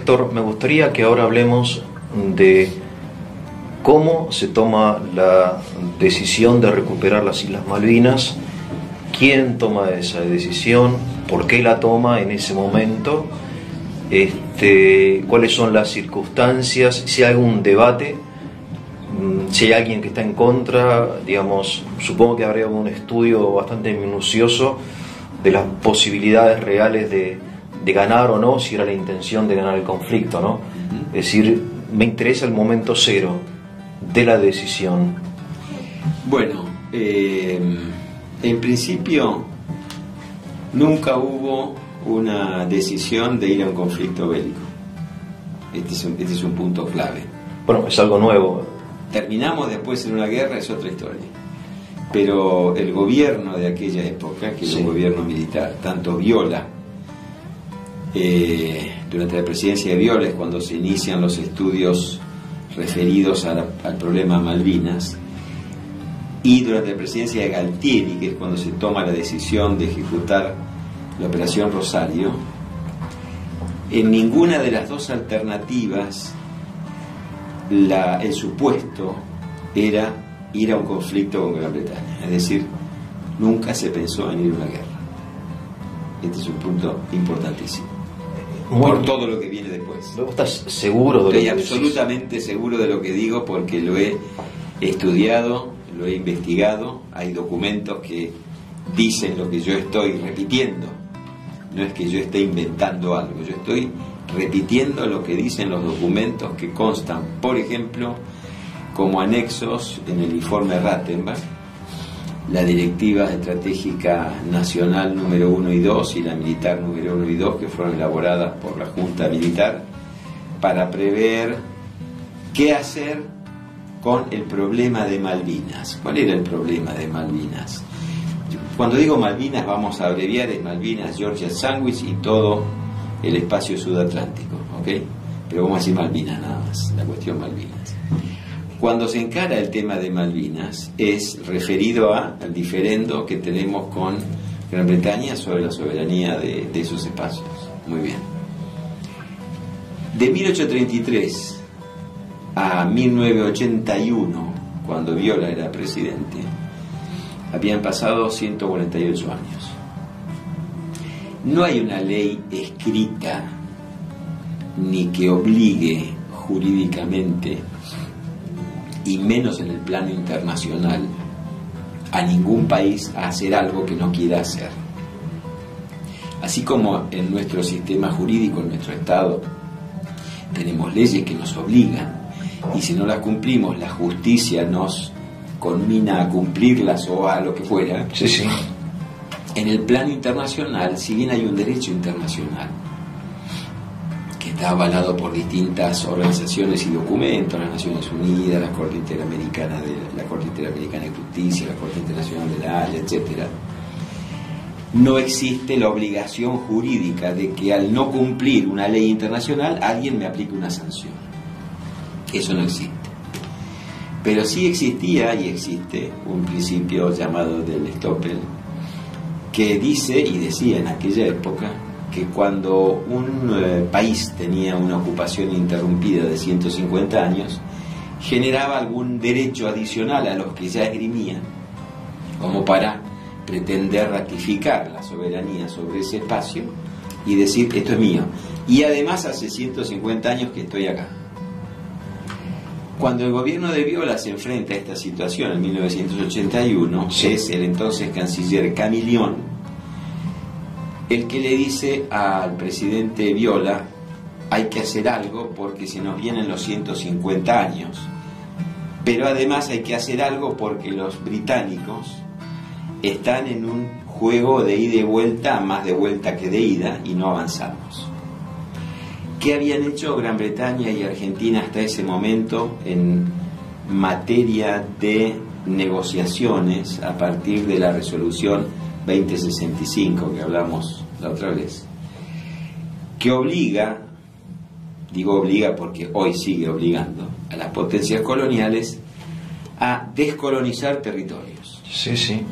Héctor, me gustaría que ahora hablemos de cómo se toma la decisión de recuperar las Islas Malvinas, quién toma esa decisión, por qué la toma en ese momento, cuáles son las circunstancias, si hay algún debate, si hay alguien que está en contra, digamos, supongo que habría un estudio bastante minucioso de las posibilidades reales de ganar o no, si era la intención de ganar el conflicto, ¿no? Es decir, me interesa el momento cero de la decisión. Bueno, en principio nunca hubo una decisión de ir a un conflicto bélico. Este es un punto clave. Bueno, es algo nuevo. Terminamos después en una guerra, es otra historia. Pero el gobierno de aquella época, que era un gobierno militar, tanto Viola, durante la presidencia de Viola es cuando se inician los estudios referidos al problema Malvinas, y durante la presidencia de Galtieri, que es cuando se toma la decisión de ejecutar la Operación Rosario, en ninguna de las dos alternativas el supuesto era ir a un conflicto con Gran Bretaña. Es decir, nunca se pensó en ir a una guerra. Este es un punto importantísimo. Por todo lo que viene después. ¿Estás seguro de lo que Estoy absolutamente seguro de lo que digo, porque lo he estudiado, lo he investigado. Hay documentos que dicen lo que yo estoy repitiendo. No es que yo esté inventando algo, yo estoy repitiendo lo que dicen los documentos que constan, por ejemplo, como anexos en el informe Rattenberg, la Directiva Estratégica Nacional número 1 y 2 y la Militar número 1 y 2, que fueron elaboradas por la Junta Militar para prever qué hacer con el problema de Malvinas. ¿Cuál era el problema de Malvinas? Cuando digo Malvinas, vamos a abreviar, es Malvinas, Georgia Sandwich y todo el espacio sudatlántico, ¿ok? Pero vamos a decir Malvinas nada más, la cuestión Malvinas. Cuando se encara el tema de Malvinas, es referido al diferendo que tenemos con Gran Bretaña sobre la soberanía de esos espacios. Muy bien. De 1833 a 1981, cuando Viola era presidente, habían pasado 148 años. No hay una ley escrita ni que obligue jurídicamente, y menos en el plano internacional, a ningún país a hacer algo que no quiera hacer. Así como en nuestro sistema jurídico, en nuestro Estado, tenemos leyes que nos obligan, y si no las cumplimos, la justicia nos conmina a cumplirlas o a lo que fuera. Sí, sí. En el plano internacional, si bien hay un derecho internacional que está avalado por distintas organizaciones y documentos, las Naciones Unidas, la Corte Interamericana de Justicia, la Corte Internacional de la Haya, etcétera, no existe la obligación jurídica de que al no cumplir una ley internacional alguien me aplique una sanción. Eso no existe. Pero sí existía y existe un principio llamado del Stoppel, que dice y decía en aquella época que cuando un país tenía una ocupación interrumpida de 150 años, generaba algún derecho adicional a los que ya esgrimían, como para pretender ratificar la soberanía sobre ese espacio y decir, esto es mío. Y además hace 150 años que estoy acá. Cuando el gobierno de Viola se enfrenta a esta situación en 1981, es el entonces canciller Camillón el que le dice al presidente Viola, hay que hacer algo porque se nos vienen los 150 años, pero además hay que hacer algo porque los británicos están en un juego de ida y vuelta, más de vuelta que de ida, y no avanzamos. ¿Qué habían hecho Gran Bretaña y Argentina hasta ese momento en materia de negociaciones a partir de la resolución 2065 que hablamos la otra vez? Que obliga, digo obliga porque hoy sigue obligando a las potencias coloniales a descolonizar territorios. Sí, sí.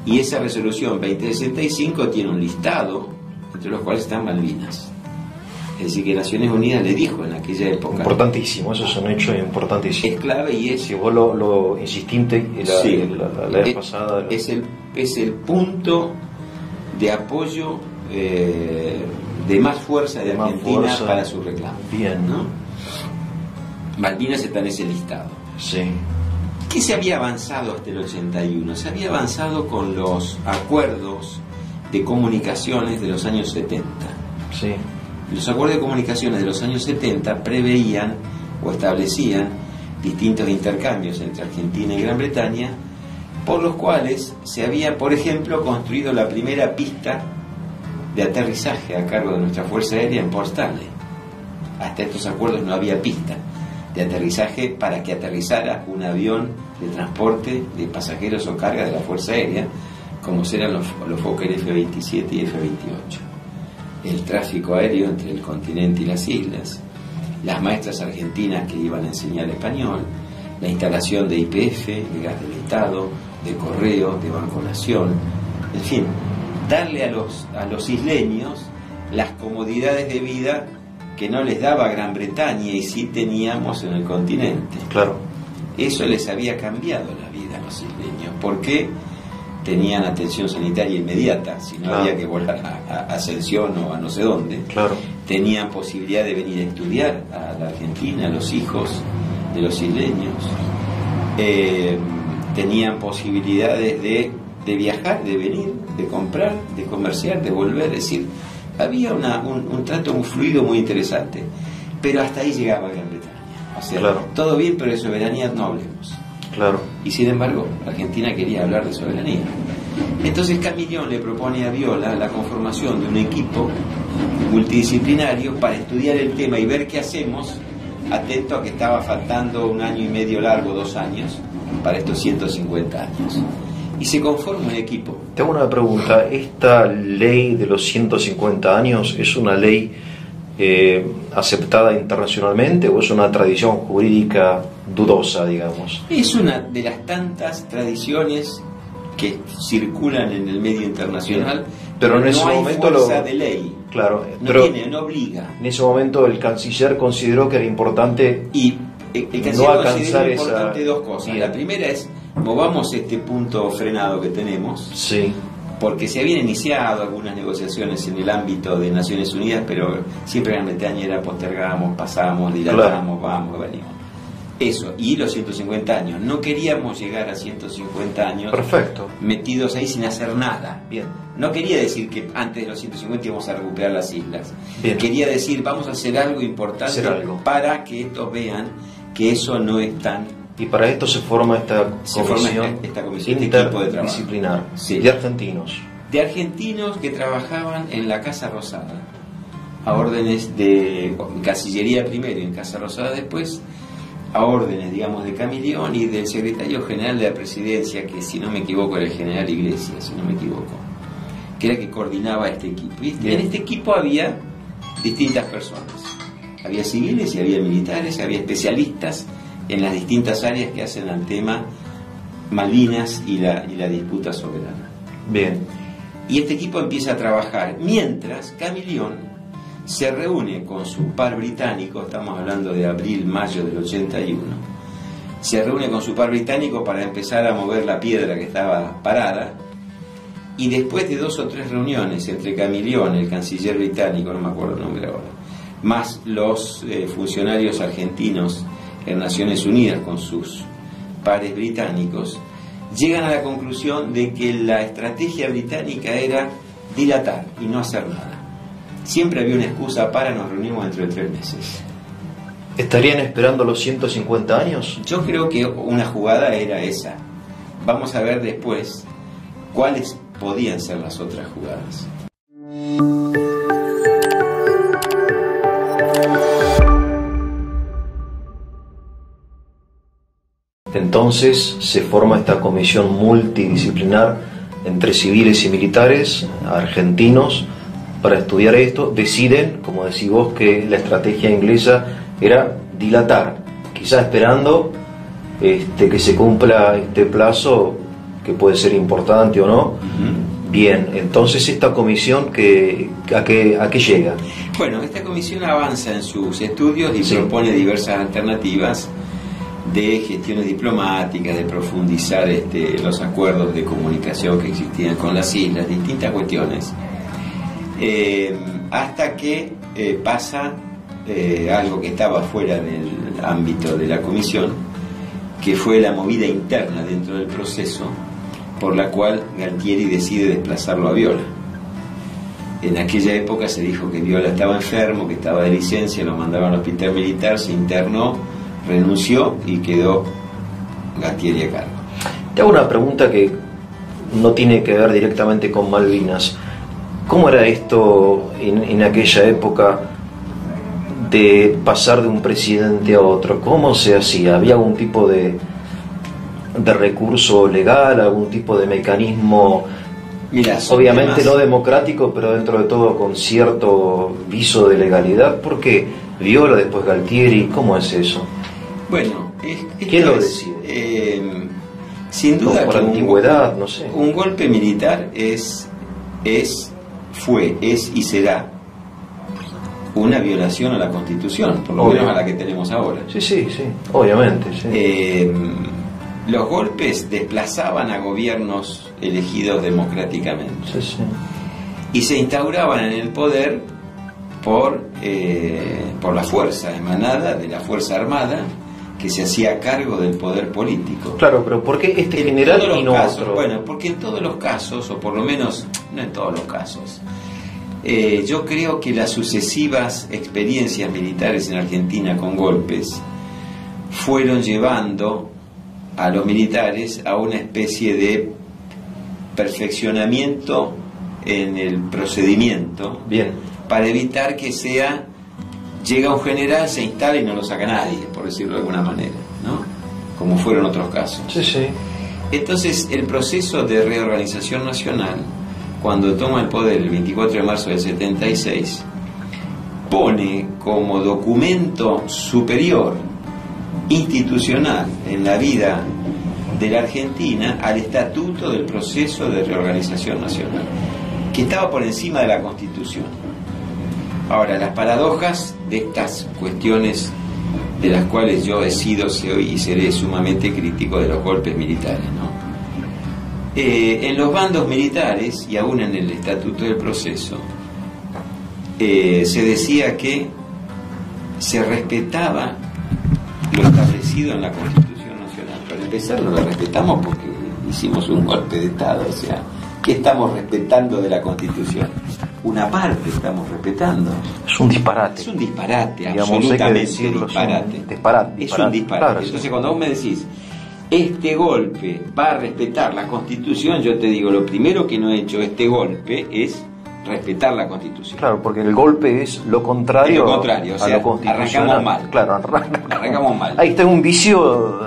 Y esa resolución 2065 tiene un listado, entre los cuales están Malvinas. Es Es decir, que Naciones Unidas le dijo en aquella época... Importantísimo, eso es un hecho importantísimo. Es clave y es... Si vos lo insististe la vez pasada... Es el punto de apoyo de más fuerza de Argentina para su reclamo. Bien, ¿no? Malvinas está en ese listado. Sí. ¿Qué se había avanzado hasta el 81? Se había avanzado con los acuerdos de comunicaciones de los años 70. Sí. Los acuerdos de comunicaciones de los años 70 preveían o establecían distintos intercambios entre Argentina y Gran Bretaña, por los cuales se había, por ejemplo, construido la primera pista de aterrizaje a cargo de nuestra Fuerza Aérea en Port Stanley. Hasta estos acuerdos no había pista de aterrizaje para que aterrizara un avión de transporte de pasajeros o carga de la Fuerza Aérea, como serán los Fokker F-27 y F-28. El tráfico aéreo entre el continente y las islas, las maestras argentinas que iban a enseñar español, la instalación de YPF, de gas del Estado, de correo, de Banco Nación, en fin, darle a los isleños las comodidades de vida que no les daba Gran Bretaña y sí teníamos en el continente. Claro. Eso les había cambiado la vida a los isleños, porque tenían atención sanitaria inmediata, si no había que volar a Ascensión o a no sé dónde. Claro. Tenían posibilidad de venir a estudiar a la Argentina, a los hijos de los isleños. Tenían posibilidades de viajar, de venir, de comprar, de comerciar, de volver. Es decir, había un trato muy fluido, muy interesante. Pero hasta ahí llegaba Gran Bretaña. O sea, claro, todo bien, pero de soberanía no hablemos. Claro. Y sin embargo, Argentina quería hablar de soberanía. Entonces Camillón le propone a Viola la conformación de un equipo multidisciplinario para estudiar el tema y ver qué hacemos, atento a que estaba faltando 1 año y medio largo, 2 años, para estos 150 años. Y se conforma un equipo. Tengo una pregunta. ¿Esta ley de los 150 años es una ley aceptada internacionalmente o es una tradición jurídica dudosa, digamos? Es una de las tantas tradiciones que circulan en el medio internacional, pero en ese no hay momento fuerza de ley. Claro, No obliga. En ese momento el canciller consideró que era importante y el canciller no alcanzar importante dos cosas. Bien. La primera es movamos este punto frenado que tenemos. Sí. Porque se habían iniciado algunas negociaciones en el ámbito de Naciones Unidas, pero siempre Gran Bretaña era postergamos, pasamos, dilatamos, vamos, venimos. Eso, y los 150 años. No queríamos llegar a 150 años. Perfecto. Metidos ahí sin hacer nada. Bien. No quería decir que antes de los 150 íbamos a recuperar las islas. Bien. Quería decir, vamos a hacer algo importante para que estos vean que eso no es tan... Y para esto se forma esta comisión interdisciplinar, sí, de argentinos. De argentinos que trabajaban en la Casa Rosada, a órdenes de Cancillería primero y en Casa Rosada después, a órdenes, digamos, de Camillón y del secretario general de la presidencia, que si no me equivoco era el general Iglesias, si no me equivoco, que era el que coordinaba este equipo. Y en este equipo había distintas personas. Había civiles y había militares, había especialistas en las distintas áreas que hacen al tema Malvinas y la disputa soberana. Bien. Y este equipo empieza a trabajar mientras Camillón se reúne con su par británico, estamos hablando de abril-mayo del 81, se reúne con su par británico para empezar a mover la piedra que estaba parada, y después de 2 o 3 reuniones entre Camillón, el canciller británico, no me acuerdo el nombre ahora, más los funcionarios argentinos en Naciones Unidas con sus pares británicos, llegan a la conclusión de que la estrategia británica era dilatar y no hacer nada. Siempre había una excusa para nos reunimos dentro de 3 meses. ¿Estarían esperando los 150 años? Yo creo que una jugada era esa. Vamos a ver después cuáles podían ser las otras jugadas. Entonces se forma esta comisión multidisciplinar entre civiles y militares argentinos para estudiar esto. Deciden, como decís vos, que la estrategia inglesa era dilatar, quizás esperando que se cumpla este plazo, que puede ser importante o no. Bien, entonces esta comisión ¿a qué llega? Bueno, esta comisión avanza en sus estudios y propone diversas alternativas de gestiones diplomáticas, de profundizar los acuerdos de comunicación que existían con las islas, distintas cuestiones, hasta que pasa algo que estaba fuera del ámbito de la comisión, que fue la movida interna dentro del proceso, por la cual Galtieri decide desplazarlo a Viola. En aquella época se dijo que Viola estaba enfermo, que estaba de licencia, lo mandaban al hospital militar, se internó, renunció y quedó Galtieri a cargo. Te hago una pregunta que no tiene que ver directamente con Malvinas. ¿Cómo era esto en aquella época de pasar de un presidente a otro? ¿Cómo se hacía? ¿Había algún tipo de recurso legal, algún tipo de mecanismo? Mirá, obviamente temas... no democrático, pero dentro de todo con cierto viso de legalidad. ¿Por qué Viola, después Galtieri? ¿Cómo es eso? Bueno, ¿quién lo decide? Sin duda por que antigüedad, no sé. Un golpe militar fue y será una violación a la Constitución, por lo menos a la que tenemos ahora. Sí, obviamente. Sí. Los golpes desplazaban a gobiernos elegidos democráticamente. Sí. Y se instauraban en el poder por la fuerza emanada de la Fuerza Armada, que se hacía cargo del poder político. Claro, pero ¿por qué este general y no otro? Bueno, porque en todos los casos, o por lo menos no en todos los casos, yo creo que las sucesivas experiencias militares en Argentina con golpes fueron llevando a los militares a una especie de perfeccionamiento en el procedimiento. Bien. Para evitar que llega un general, se instala y no lo saca nadie, por decirlo de alguna manera, ¿no? Como fueron otros casos. Sí. Entonces, el proceso de reorganización nacional, cuando toma el poder el 24 de marzo del 76, pone como documento superior institucional en la vida de la Argentina al Estatuto del Proceso de Reorganización Nacional, que estaba por encima de la Constitución. Ahora, las paradojas de estas cuestiones, de las cuales yo he sido, soy y seré sumamente crítico de los golpes militares, ¿no? En los bandos militares, y aún en el Estatuto del Proceso, se decía que se respetaba lo establecido en la Constitución Nacional. Para empezar, no lo respetamos porque hicimos un golpe de Estado. O sea, ¿qué estamos respetando de la Constitución? Una parte estamos respetando. Es un disparate. Es un disparate, digamos, absolutamente disparate. Es un disparate. Claro, entonces, sí. Cuando vos me decís, este golpe va a respetar la Constitución, yo te digo, lo primero que no he hecho este golpe es respetar la Constitución. Claro, porque el golpe es lo contrario, o sea, a lo constitucional. Arrancamos mal. Claro, arrancamos mal. Ahí está un vicio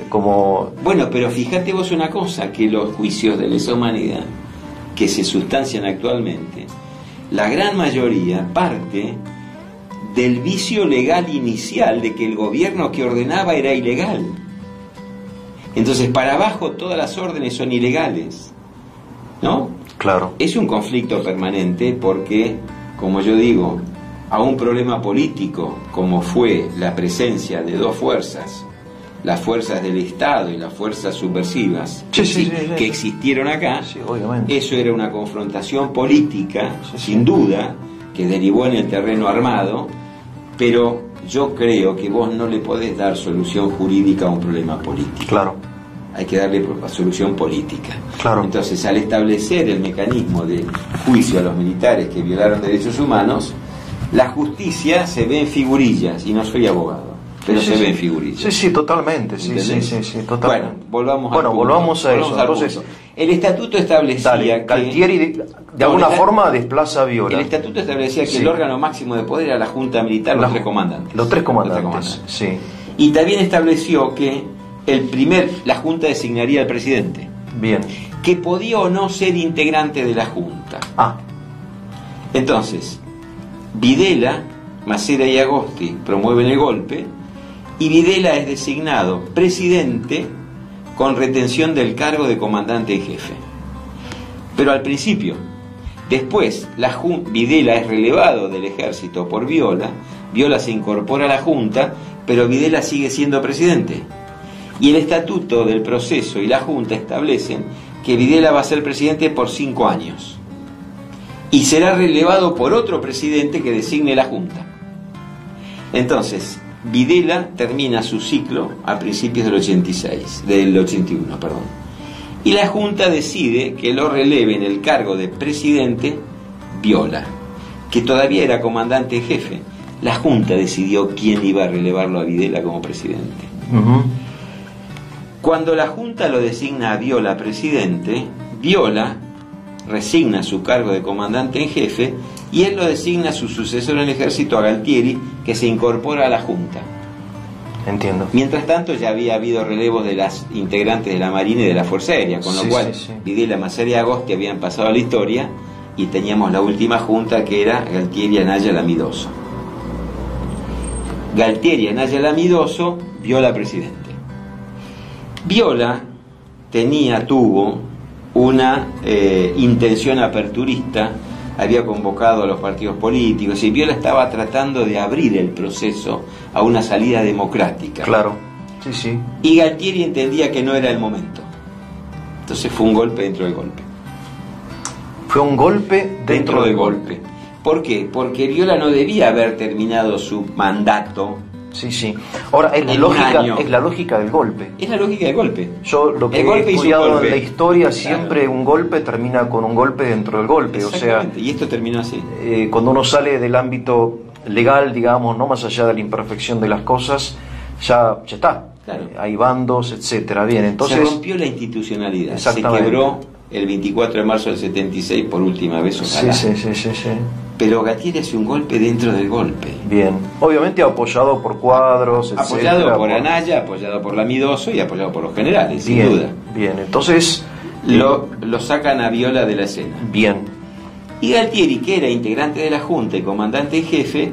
como... Bueno, pero fíjate vos una cosa, que los juicios de lesa humanidad que se sustancian actualmente, la gran mayoría parte del vicio legal inicial de que el gobierno que ordenaba era ilegal. Entonces, para abajo todas las órdenes son ilegales, ¿no? Claro. Es un conflicto permanente porque, como yo digo, a un problema político como fue la presencia de dos fuerzas, las fuerzas del Estado y las fuerzas subversivas que existieron acá, eso era una confrontación política, sin duda, que derivó en el terreno armado, pero yo creo que vos no le podés dar solución jurídica a un problema político. Claro. Hay que darle solución política. Claro. Entonces, al establecer el mecanismo de juicio a los militares que violaron derechos humanos, la justicia se ve en figurillas, y no soy abogado, pero se ve en figurillas. Sí, totalmente. Sí, totalmente. Bueno, volvamos a eso. Entonces, el estatuto establecía que Galtieri de alguna forma desplaza a Viola. El estatuto establecía que el órgano máximo de poder era la Junta Militar, los tres comandantes. Los tres comandantes, sí. Y también estableció que la Junta designaría al presidente. Bien. Que podía o no ser integrante de la Junta. Entonces, Videla, Macera y Agosti promueven el golpe y Videla es designado presidente con retención del cargo de comandante en jefe. Pero al principio, Después, Videla es relevado del ejército por Viola. Viola se incorpora a la Junta, pero Videla sigue siendo presidente. Y el estatuto del proceso y la Junta establecen que Videla va a ser presidente por 5 años. Y será relevado por otro presidente que designe la Junta. Entonces, Videla termina su ciclo a principios del 81, y la Junta decide que lo releve en el cargo de presidente Viola, que todavía era comandante en jefe. La Junta decidió quién iba a relevarlo a Videla como presidente. Cuando la Junta lo designa a Viola presidente, Viola resigna su cargo de comandante en jefe y él lo designa a su sucesor en el ejército, a Galtieri, que se incorpora a la Junta. Entiendo. Mientras tanto ya había habido relevos de las integrantes de la Marina y de la Fuerza Aérea, con lo cual Videla, Massera y Agosti habían pasado a la historia y teníamos la última Junta, que era Galtieri, Anaya, Lamidoso. Galtieri, Anaya, Lamidoso, Viola presidente. Viola tuvo una intención aperturista, había convocado a los partidos políticos y Viola estaba tratando de abrir el proceso a una salida democrática. Claro, sí. Y Galtieri entendía que no era el momento. Entonces fue un golpe dentro del golpe. Fue un golpe dentro del golpe. ¿Por qué? Porque Viola no debía haber terminado su mandato. Sí. Ahora, es la lógica del golpe. Es la lógica del golpe. Yo lo que he estudiado en la historia, siempre un golpe termina con un golpe dentro del golpe. O sea, y esto terminó así. Cuando uno sale del ámbito legal, digamos, no más allá de la imperfección de las cosas, ya está. Claro. Hay bandos, etcétera. Bien, entonces se rompió la institucionalidad. Se quebró el 24 de marzo del 76 por última vez. Ojalá. Sí. Pero Galtieri hace un golpe dentro del golpe. Bien. Obviamente apoyado por cuadros, apoyado etcétera, por Anaya, apoyado por Lamidoso y apoyado por los generales, sin duda. Bien, entonces lo sacan a Viola de la escena. Bien. Y Galtieri, que era integrante de la Junta y comandante en jefe,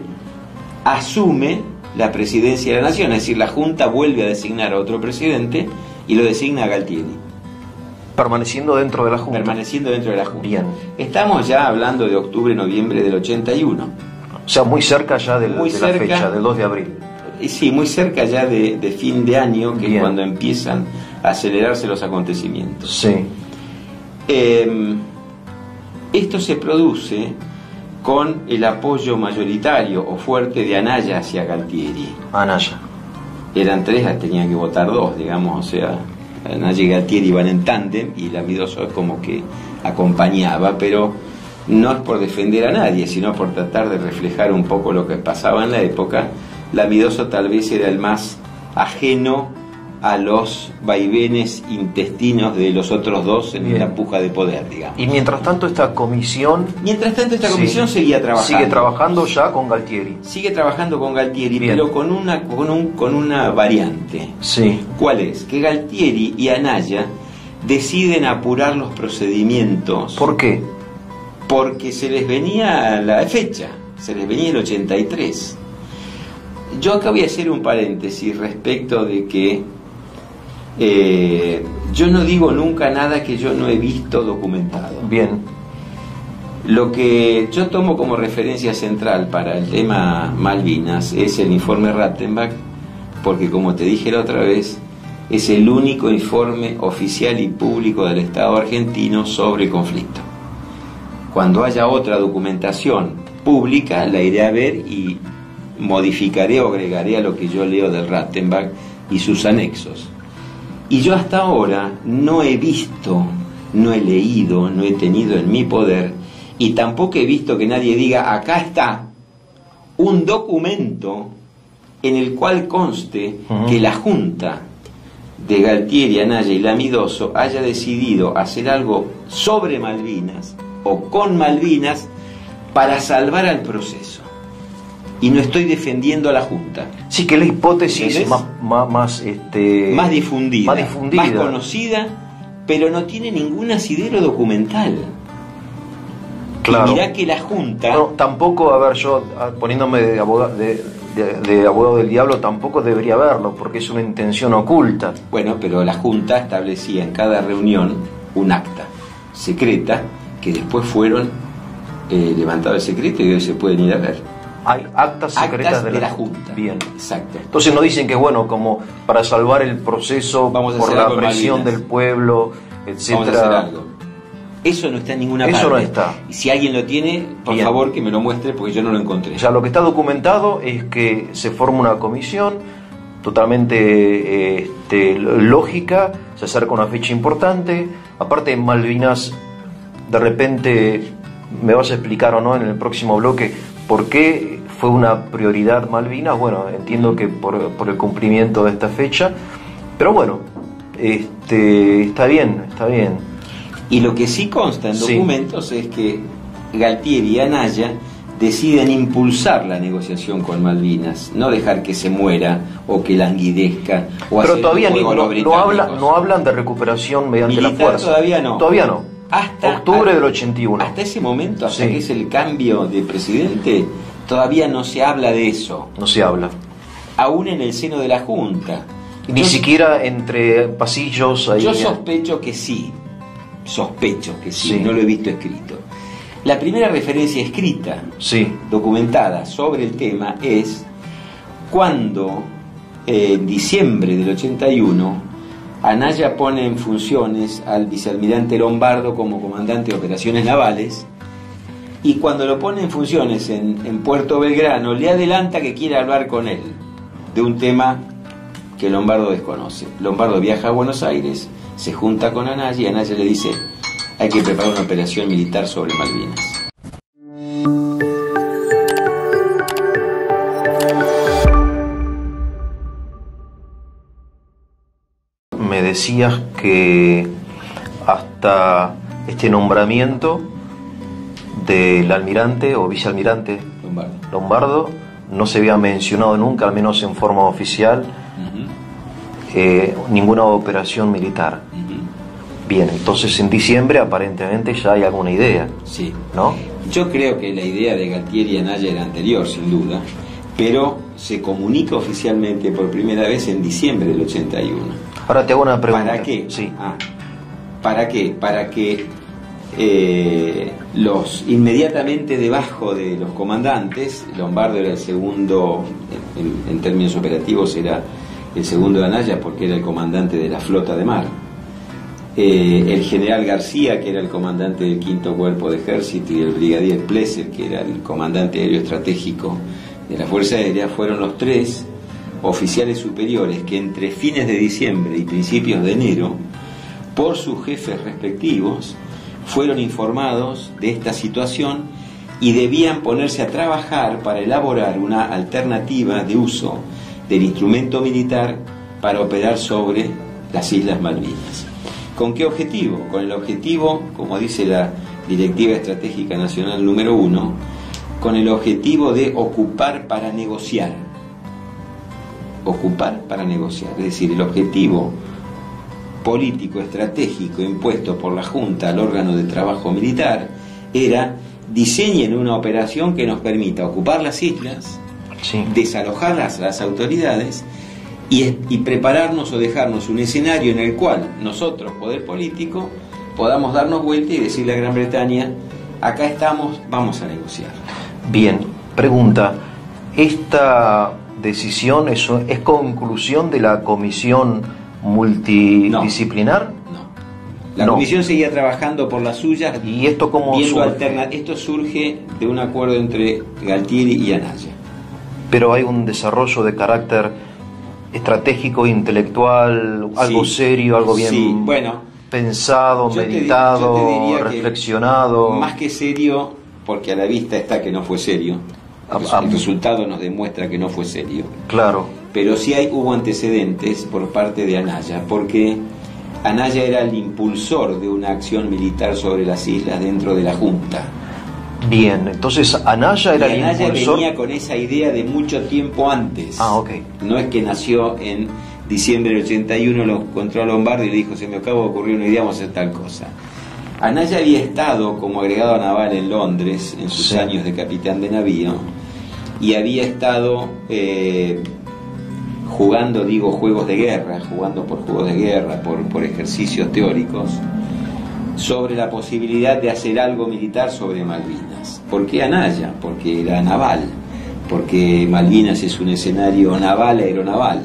asume la presidencia de la Nación. Es decir, la Junta vuelve a designar a otro presidente y lo designa a Galtieri. Permaneciendo dentro de la Junta. Bien. Estamos ya hablando de octubre, noviembre del 81. O sea, muy cerca ya de la fecha, del 2 de abril. Sí, muy cerca ya de fin de año, que es cuando empiezan a acelerarse los acontecimientos. Sí. Esto se produce con el apoyo mayoritario o fuerte de Anaya hacia Galtieri. Anaya. Eran 3, tenían que votar 2, digamos, o sea, Anaya y Galtieri iban en tándem y Lamidoso es como que acompañaba, pero no es por defender a nadie, sino por tratar de reflejar un poco lo que pasaba en la época. Lamidoso tal vez era el más ajeno a los vaivenes intestinos de los otros dos en la puja de poder, digamos. Y mientras tanto esta comisión... seguía trabajando. Sigue trabajando ya con Galtieri. Sigue trabajando con Galtieri, pero con una variante. Sí. ¿Cuál es? Que Galtieri y Anaya deciden apurar los procedimientos. ¿Por qué? Porque se les venía la fecha, se les venía el 83. Yo acá voy a hacer un paréntesis respecto de que yo no digo nunca nada que yo no he visto documentado. Bien. Lo que yo tomo como referencia central para el tema Malvinas es el informe Rattenbach, porque como te dije la otra vez, es el único informe oficial y público del Estado argentino sobre el conflicto. Cuando haya otra documentación pública, la iré a ver y modificaré o agregaré a lo que yo leo del Rattenbach y sus anexos. Y yo hasta ahora no he visto, no he leído, no he tenido en mi poder, y tampoco he visto que nadie diga, acá está un documento en el cual conste que la Junta de Galtieri, Anaya y Lamidoso haya decidido hacer algo sobre Malvinas o con Malvinas para salvar al proceso. Y no estoy defendiendo a la Junta. Sí, que la hipótesis más difundida, más conocida, pero no tiene ningún asidero documental. Claro. Y mirá que la Junta... No, tampoco, a ver, yo poniéndome de abogado del diablo, tampoco debería verlo, porque es una intención oculta. Bueno, pero la Junta establecía en cada reunión un acta secreta que después fueron levantado el secreto y hoy se pueden ir a ver. Hay actas secretas Actas de la Junta. Bien. Exacto. Entonces nos dicen que, bueno, como para salvar el proceso Vamos a por hacer la algo en presión Malvinas. del pueblo, etcétera. Vamos a hacer algo. Eso no está en ninguna parte. Eso no está. Y si alguien lo tiene, por Bien. favor que me lo muestre porque yo no lo encontré. O sea, lo que está documentado es que se forma una comisión totalmente lógica, se acerca una fecha importante. Aparte, Malvinas, de repente, me vas a explicar o no en el próximo bloque por qué fue una prioridad Malvinas. Bueno, entiendo que por el cumplimiento de esta fecha, pero bueno, está bien, está bien. Y lo que sí consta en Sí. documentos es que Galtieri y Anaya deciden impulsar la negociación con Malvinas, no dejar que se muera o que languidezca o Pero hacer todavía un juego a los británicos. no hablan de recuperación mediante la Militar fuerza. todavía no. Todavía no. Hasta Octubre del 81. Hasta ese momento, hasta Sí. que es el cambio de presidente, todavía no se habla de eso, No se habla. aún en el seno de la Junta. Ni Yo- siquiera entre pasillos ahí. Yo sospecho que sí, Sí. no lo he visto escrito. La primera referencia escrita, Sí, documentada sobre el tema, es cuando en diciembre del 81 Anaya pone en funciones al vicealmirante Lombardo como comandante de operaciones navales, y cuando lo pone en funciones en Puerto Belgrano le adelanta que quiere hablar con él de un tema que Lombardo desconoce. Lombardo viaja a Buenos Aires, se junta con Anaya y Anaya le dice: hay que preparar una operación militar sobre Malvinas. me decías que hasta este nombramiento del almirante o vicealmirante Lombardo. Lombardo no se había mencionado nunca, al menos en forma oficial, ninguna operación militar. Bien, entonces en diciembre aparentemente ya hay alguna idea, Sí. ¿no? Yo creo que la idea de Galtieri y Anaya era anterior, sin duda, pero se comunica oficialmente por primera vez en diciembre del 81. Ahora te hago una pregunta. ¿Para qué? Sí. ¿Para qué? Para que los inmediatamente debajo de los comandantes, Lombardo era el segundo, en términos operativos era el segundo de Anaya porque era el comandante de la flota de mar. El general García, que era el comandante del quinto cuerpo de ejército, y el brigadier Plesser, que era el comandante aéreo estratégico de la Fuerza Aérea, fueron los tres oficiales superiores que entre fines de diciembre y principios de enero, por sus jefes respectivos, fueron informados de esta situación y debían ponerse a trabajar para elaborar una alternativa de uso del instrumento militar para operar sobre las Islas Malvinas. ¿Con qué objetivo? Con el objetivo, como dice la Directiva Estratégica Nacional número 1, con el objetivo de ocupar para negociar. Ocupar para negociar, es decir, el objetivo político estratégico impuesto por la Junta al órgano de trabajo militar era: diseñen una operación que nos permita ocupar las islas, Sí. desalojar las autoridades y prepararnos o dejarnos un escenario en el cual nosotros, poder político, podamos darnos vuelta y decirle a Gran Bretaña: acá estamos, vamos a negociar. Bien, pregunta, ¿esta decisión es conclusión de la comisión multidisciplinar? No. La No. comisión seguía trabajando por las suyas. ¿Y esto cómo viendo surge? Esto surge de un acuerdo entre Galtieri y Anaya. Pero hay un desarrollo de carácter estratégico, intelectual, algo Sí. serio, algo bien Sí, bueno, pensado, yo te meditado, diría que reflexionado. más que serio, porque a la vista está que no fue serio. El resultado nos demuestra que no fue serio. Claro, Pero sí hubo antecedentes por parte de Anaya, porque Anaya era el impulsor de una acción militar sobre las islas dentro de la Junta. bien, entonces Anaya era Y el Anaya impulsor. venía con esa idea de mucho tiempo antes. Ah, ok. No es que nació en diciembre del 81, lo encontró a Lombardo y le dijo: se me acaba de ocurrir una idea, vamos a hacer tal cosa. Anaya había estado como agregado naval en Londres en sus Sí. años de capitán de navío, y había estado jugando, jugando por juegos de guerra, por ejercicios teóricos sobre la posibilidad de hacer algo militar sobre Malvinas. ¿Por qué Anaya? Porque era naval, porque Malvinas es un escenario naval, aeronaval.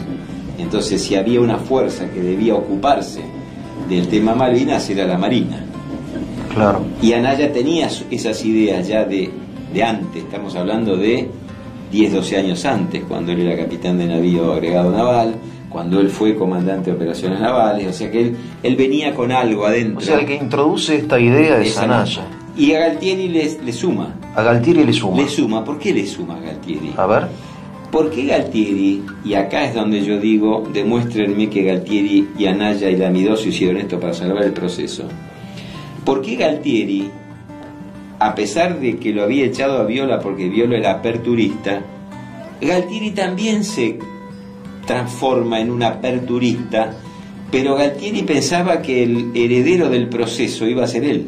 Entonces, si había una fuerza que debía ocuparse del tema Malvinas, era la Marina. Claro. Y Anaya tenía esas ideas ya de antes, estamos hablando de 10, 12 años antes, cuando él era capitán de navío agregado naval, cuando él fue comandante de operaciones navales, o sea que él venía con algo adentro. O sea, el que introduce esta idea es Anaya. Y a Galtieri le suma. A Galtieri le suma. Le suma. ¿Por qué le suma a Galtieri? A ver. Porque Galtieri, y acá es donde yo digo, demuéstrenme que Galtieri y Anaya y Lamidoso hicieron esto para salvar el proceso. ¿Por qué Galtieri, a pesar de que lo había echado a Viola porque Viola era aperturista, Galtieri también se transforma en un aperturista, pero Galtieri pensaba que el heredero del proceso iba a ser él.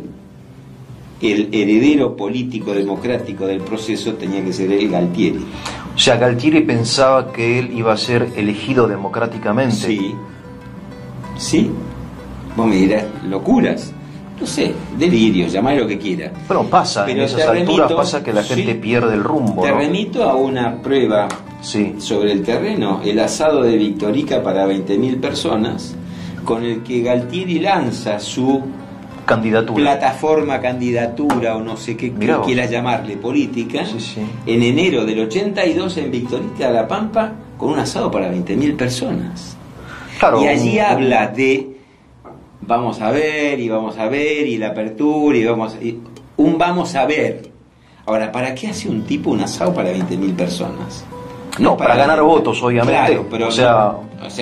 El heredero político democrático del proceso tenía que ser él, Galtieri. O sea, Galtieri pensaba que él iba a ser elegido democráticamente. Sí. Sí. Vos me dirás, locuras. No sé, delirios, llamáis lo que quiera. Bueno, pasa, pero en esas alturas pasa que la gente pierde el rumbo. Te remito a una prueba sobre el terreno, el asado de Victorica para 20.000 personas, con el que Galtieri lanza su candidatura o no sé qué quieras llamarle, política, en enero del 82 en Victorica de la Pampa, con un asado para 20.000 personas. Claro, y allí habla de vamos a ver, y la apertura, y vamos a ver. Ahora, ¿para qué hace un tipo un asado para 20.000 personas? No, para ganar votos, obviamente. Claro, pero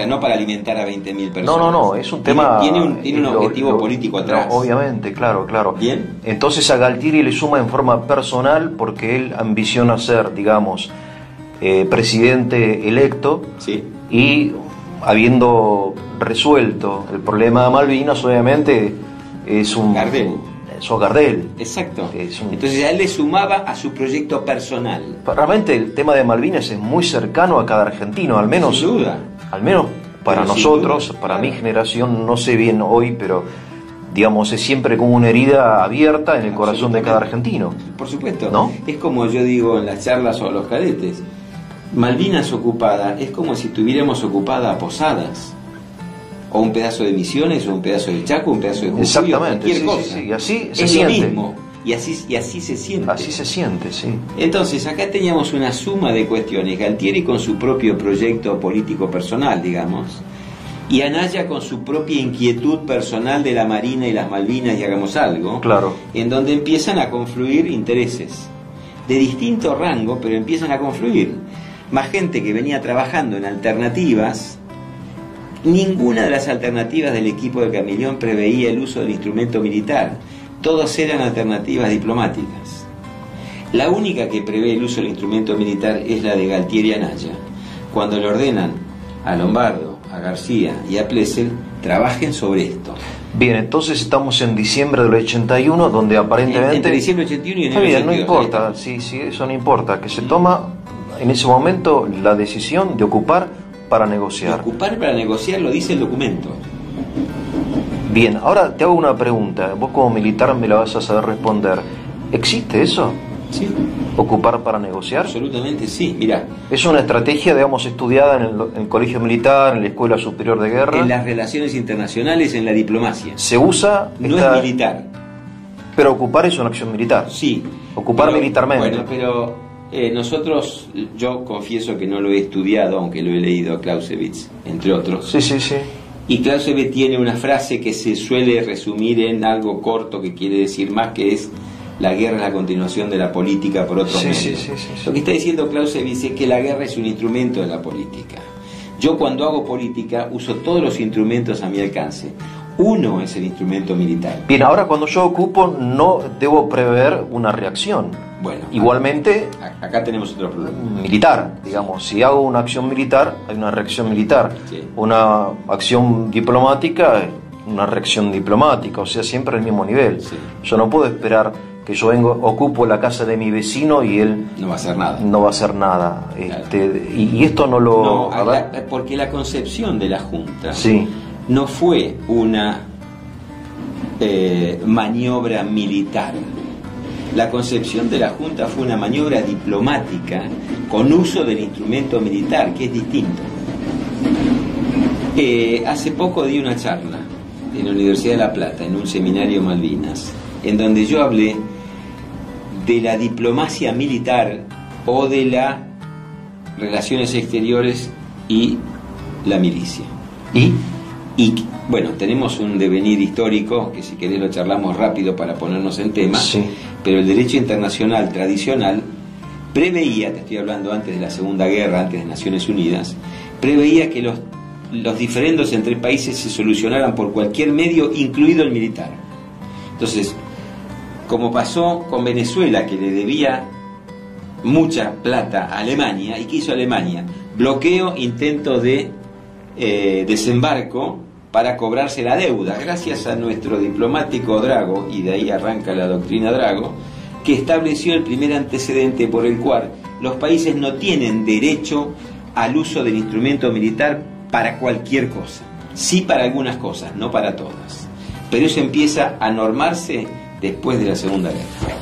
no para alimentar a 20.000 personas. No, es un tema... Tiene un objetivo político atrás. Obviamente, claro. ¿Bien? Entonces a Galtieri le suma en forma personal porque él ambiciona ser, digamos, presidente electo. Sí. Y habiendo resuelto el problema de Malvinas, obviamente es un... Sos Gardel. Exacto. Entonces a él le sumaba a su proyecto personal. Realmente el tema de Malvinas es muy cercano a cada argentino, al menos. Sin duda. Al menos para nosotros, para mi generación, no sé bien hoy, pero digamos es siempre como una herida abierta en el corazón de cada argentino. Por supuesto. ¿No? Es como yo digo en las charlas o a los cadetes. Malvinas ocupada es como si tuviéramos ocupada a Posadas, o un pedazo de Misiones, o un pedazo del Chaco, un pedazo de Jujuy, exactamente, cualquier cosa. Sí. Y así se es siente. Lo mismo, y así se siente. Así se siente, sí. Entonces acá teníamos una suma de cuestiones. Galtieri con su propio proyecto político personal, digamos, y Anaya con su propia inquietud personal de la Marina y las Malvinas y hagamos algo. Claro. En donde empiezan a confluir intereses de distinto rango, pero empiezan a confluir. Más gente que venía trabajando en alternativas. Ninguna de las alternativas del equipo de Camillón preveía el uso del instrumento militar. Todos eran alternativas diplomáticas. La única que prevé el uso del instrumento militar es la de Galtieri Anaya. Cuando le ordenan a Lombardo, a García y a Plessel, trabajen sobre esto. Bien, entonces estamos en diciembre del 81, donde aparentemente... Entre diciembre del 81 y enero del 82. No importa, sí, eso no importa. Que se toma en ese momento la decisión de ocupar para negociar. Ocupar para negociar lo dice el documento. Bien, ahora te hago una pregunta. Vos como militar me la vas a saber responder. ¿Existe eso? Sí. ¿Ocupar para negociar? Absolutamente sí, mirá. Es una estrategia, digamos, estudiada en el colegio militar, en la Escuela Superior de Guerra. En las relaciones internacionales, en la diplomacia. Se usa... No es militar. Pero ocupar es una acción militar. Sí. Ocupar militarmente. Bueno, pero... nosotros, yo confieso que no lo he estudiado, aunque lo he leído a Clausewitz, entre otros. Sí. Y Clausewitz tiene una frase que se suele resumir en algo corto que quiere decir más, que es: la guerra es la continuación de la política por otros medios. Sí. Lo que está diciendo Clausewitz es que la guerra es un instrumento de la política. Yo cuando hago política uso todos los instrumentos a mi alcance. Uno es el instrumento militar. Bien, ahora cuando yo ocupo no debo prever una reacción. Bueno, igualmente acá tenemos otro problema. Militar, digamos, si hago una acción militar, hay una reacción militar. Sí. Una acción diplomática, una reacción diplomática, o sea, siempre al mismo nivel. Sí. Yo no puedo esperar que yo ocupo la casa de mi vecino y él no va a hacer nada. No va a hacer nada. Claro. Y esto no lo... No, porque la concepción de la Junta sí. no fue una maniobra militar. La concepción de la Junta fue una maniobra diplomática con uso del instrumento militar, que es distinto. Hace poco di una charla en la Universidad de La Plata, en un seminario Malvinas, en donde yo hablé de la diplomacia militar o de las relaciones exteriores y la milicia. Y bueno, tenemos un devenir histórico, que si querés lo charlamos rápido para ponernos en tema, Sí. pero el derecho internacional tradicional preveía, te estoy hablando antes de la Segunda Guerra, antes de Naciones Unidas, preveía que los diferendos entre países se solucionaran por cualquier medio, incluido el militar. Entonces, como pasó con Venezuela, que le debía mucha plata a Alemania, ¿y qué hizo Alemania? Bloqueo, intento de desembarco para cobrarse la deuda, gracias a nuestro diplomático Drago, y de ahí arranca la doctrina Drago, que estableció el primer antecedente por el cual los países no tienen derecho al uso del instrumento militar para cualquier cosa. Sí para algunas cosas, no para todas. Pero eso empieza a normarse después de la Segunda Guerra.